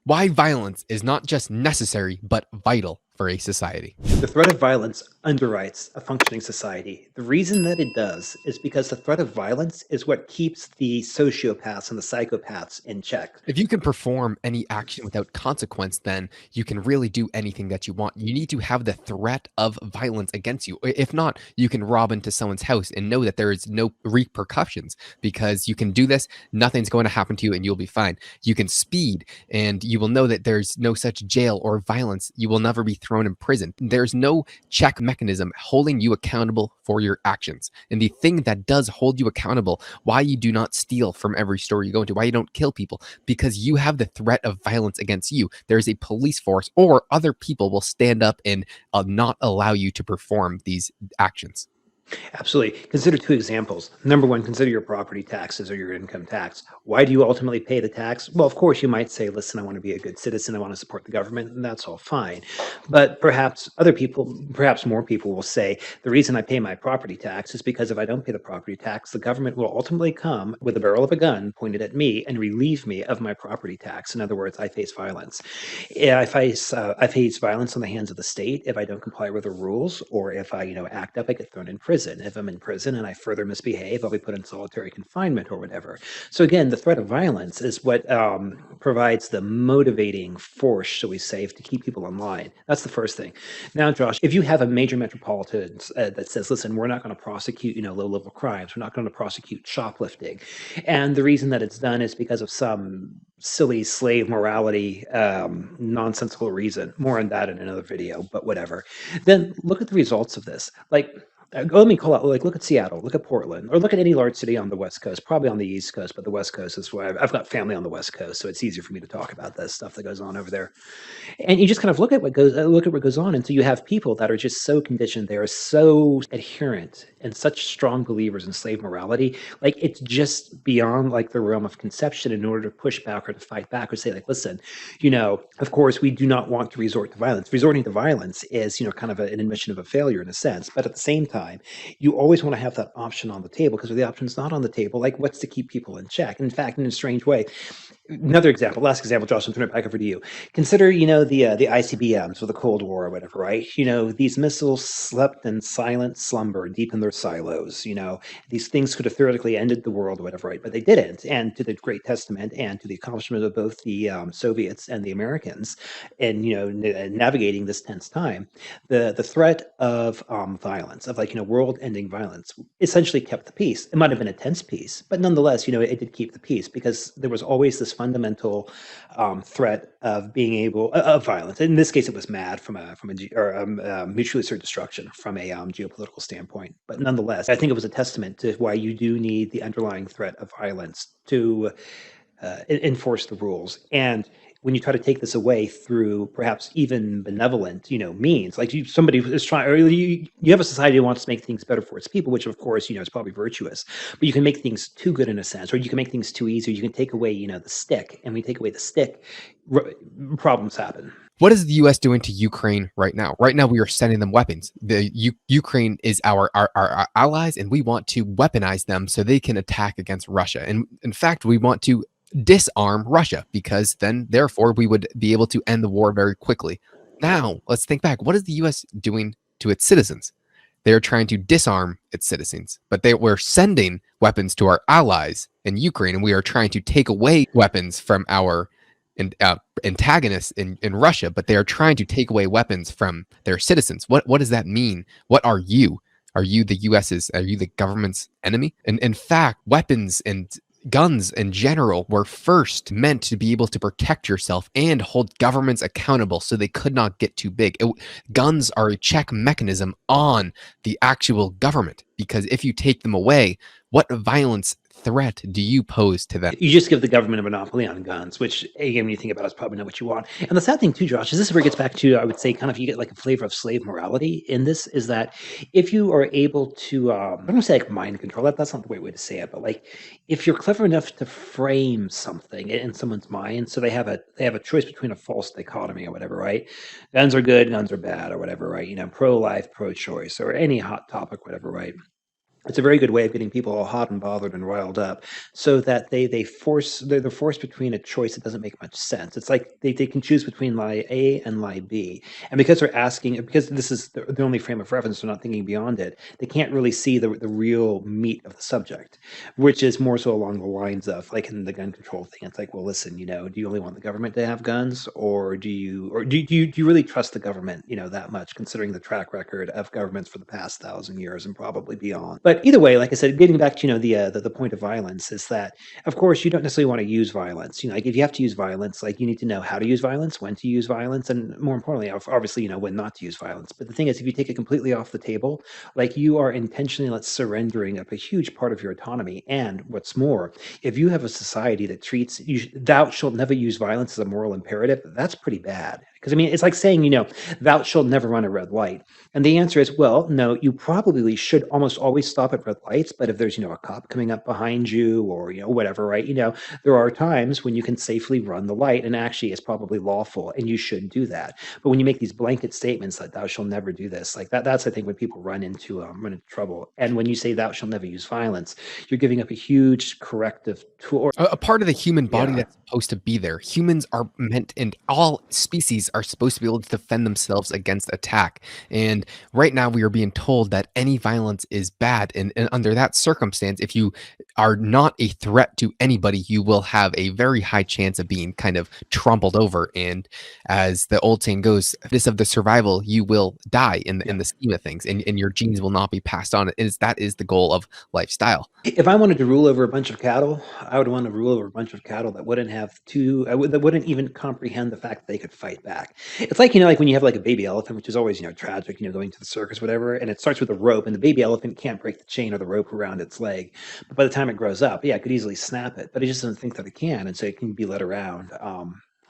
Why violence is not just necessary, but vital for a society. The threat of violence underwrites a functioning society. The reason that it does is because the threat of violence is what keeps the sociopaths and the psychopaths in check. If you can perform any action without consequence, then you can really do anything that you want. You need to have the threat of violence against you. If not, you can rob into someone's house and know that there is no repercussions because you can do this, nothing's going to happen to you, and you'll be fine. You can speed, and you will know that there's no such jail or violence. You will never be thrown in prison. There's no check mechanism holding you accountable for your actions. And the thing that does hold you accountable, why you do not steal from every store you go into, why you don't kill people, because you have the threat of violence against you. There's a police force, or other people will stand up and not allow you to perform these actions. Absolutely. Consider two examples. Number one, consider your property taxes or your income tax. Why do you ultimately pay the tax? Well, of course, you might say, listen, I want to be a good citizen. I want to support the government, and that's all fine. But perhaps other people, perhaps more people will say, the reason I pay my property tax is because if I don't pay the property tax, the government will ultimately come with the barrel of a gun pointed at me and relieve me of my property tax. In other words, I face violence. Yeah, I face violence on the hands of the state if I don't comply with the rules, or if I, act up, I get thrown in prison. If I'm in prison and I further misbehave, I'll be put in solitary confinement or whatever. So again, the threat of violence is what provides the motivating force, shall we say, to keep people in line. That's the first thing. Now, Josh, if you have a major metropolitan that says, "Listen, we're not going to prosecute, low-level crimes. We're not going to prosecute shoplifting," and the reason that it's done is because of some silly slave morality, nonsensical reason. More on that in another video, but whatever. Then look at the results of this. Let me call out, look at Seattle, look at Portland, or look at any large city on the West Coast, probably on the East Coast, but the West Coast is where I've got family on the West Coast, so it's easier for me to talk about this stuff that goes on over there. And you just kind of look at what goes on, and so you have people that are just so conditioned, they are so adherent and such strong believers in slave morality, like it's just beyond like the realm of conception in order to push back or to fight back or say, like, listen, of course, we do not want to resort to violence. Resorting to violence is, kind of an admission of a failure in a sense, but at the same time, you always want to have that option on the table because if the option's not on the table, like what's to keep people in check? In fact, in a strange way, another example, last example, Josh, I'm turning it back over to you. Consider, the ICBMs or the Cold War or whatever, right? These missiles slept in silent slumber deep in their silos. These things could have theoretically ended the world or whatever, right? But they didn't. And to the great testament and to the accomplishment of both the Soviets and the Americans, and navigating this tense time, the threat of violence, of world-ending violence, essentially kept the peace. It might have been a tense peace, but nonetheless, it did keep the peace because there was always this fundamental threat of being able of violence. In this case, it was mad or mutually assured destruction from a geopolitical standpoint. But nonetheless, I think it was a testament to why you do need the underlying threat of violence to enforce the rules. And when you try to take this away through perhaps even benevolent, means, like somebody is trying, or you have a society that wants to make things better for its people, which of course, is probably virtuous, but you can make things too good in a sense, or you can make things too easy, or you can take away, the stick, and when you take away the stick, problems happen. What is the U.S. doing to Ukraine right now? Right now, we are sending them weapons. Ukraine is our allies, and we want to weaponize them so they can attack against Russia. And in fact, we want to disarm Russia because then, therefore, we would be able to end the war very quickly. Now, let's think back. What is the U.S. doing to its citizens? They're trying to disarm its citizens, but we're sending weapons to our allies in Ukraine, and we are trying to take away weapons from our antagonists in Russia, but they are trying to take away weapons from their citizens. What does that mean? What are you? Are you the US's? Are you the government's enemy? And in fact, weapons and guns in general were first meant to be able to protect yourself and hold governments accountable so they could not get too big. Guns are a check mechanism on the actual government because if you take them away, what violence threat do you pose to them? You just give the government a monopoly on guns, which again, when you think about it, is probably not what you want. And the sad thing too, Josh, is this is where it gets back to, I would say, kind of you get like a flavor of slave morality in this, is that if you are able to, I don't want to say like mind control, that's not the right way to say it, but like if you're clever enough to frame something in someone's mind, so they have a choice between a false dichotomy or whatever, right? Guns are good, guns are bad, or whatever, right? Pro-life, pro-choice, or any hot topic, whatever, right? It's a very good way of getting people all hot and bothered and riled up, so that they're forced between a choice that doesn't make much sense. It's like they can choose between lie A and lie B, and because they're asking, because this is the only frame of reference, they're not thinking beyond it. They can't really see the real meat of the subject, which is more so along the lines of like in the gun control thing. It's like, well, listen, do you only want the government to have guns, or do you really trust the government, that much, considering the track record of governments for the past 1,000 years and probably beyond? But either way, like I said, getting back to the point of violence is that, of course, you don't necessarily want to use violence. Like if you have to use violence, like you need to know how to use violence, when to use violence, and more importantly, obviously, when not to use violence. But the thing is, if you take it completely off the table, like you are intentionally surrendering up a huge part of your autonomy. And what's more, if you have a society that treats you, thou shalt never use violence as a moral imperative, that's pretty bad. Because I mean, it's like saying, thou shalt never run a red light. And the answer is, well, no, you probably should almost always stop at red lights. But if there's, a cop coming up behind you, or, whatever, right? There are times when you can safely run the light, and actually it's probably lawful and you should do that. But when you make these blanket statements like thou shalt never do this, like that's, I think, when people run into trouble. And when you say thou shalt never use violence, you're giving up a huge corrective tool. A part of the human body Yeah. that's supposed to be there. Humans are meant, and all species are supposed to be able to defend themselves against attack. And right now, we are being told that any violence is bad. And under that circumstance, if you are not a threat to anybody, you will have a very high chance of being kind of trampled over. And as the old saying goes, this of the survival, you will die in the scheme of things, and your genes will not be passed on. That is the goal of lifestyle. If I wanted to rule over a bunch of cattle, I would want to rule over a bunch of cattle that wouldn't have that wouldn't even comprehend the fact that they could fight back. It's like, like when you have like a baby elephant, which is always, tragic, going to the circus, whatever, and it starts with a rope, and the baby elephant can't break the chain or the rope around its leg. But by the time it grows up, yeah, it could easily snap it, but it just doesn't think that it can, and so it can be led around.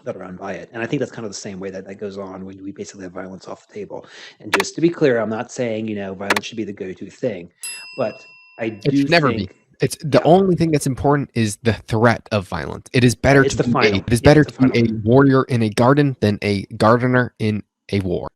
Led around by it. And I think that's kind of the same way that goes on when we basically have violence off the table. And just to be clear, I'm not saying, violence should be the go-to thing, but I It do should never be. think, It's the yeah, only thing that's important is the threat of violence. It is better it's to the be final, it is yeah, better it's the to be final a thing. warrior in a garden than a gardener in a war.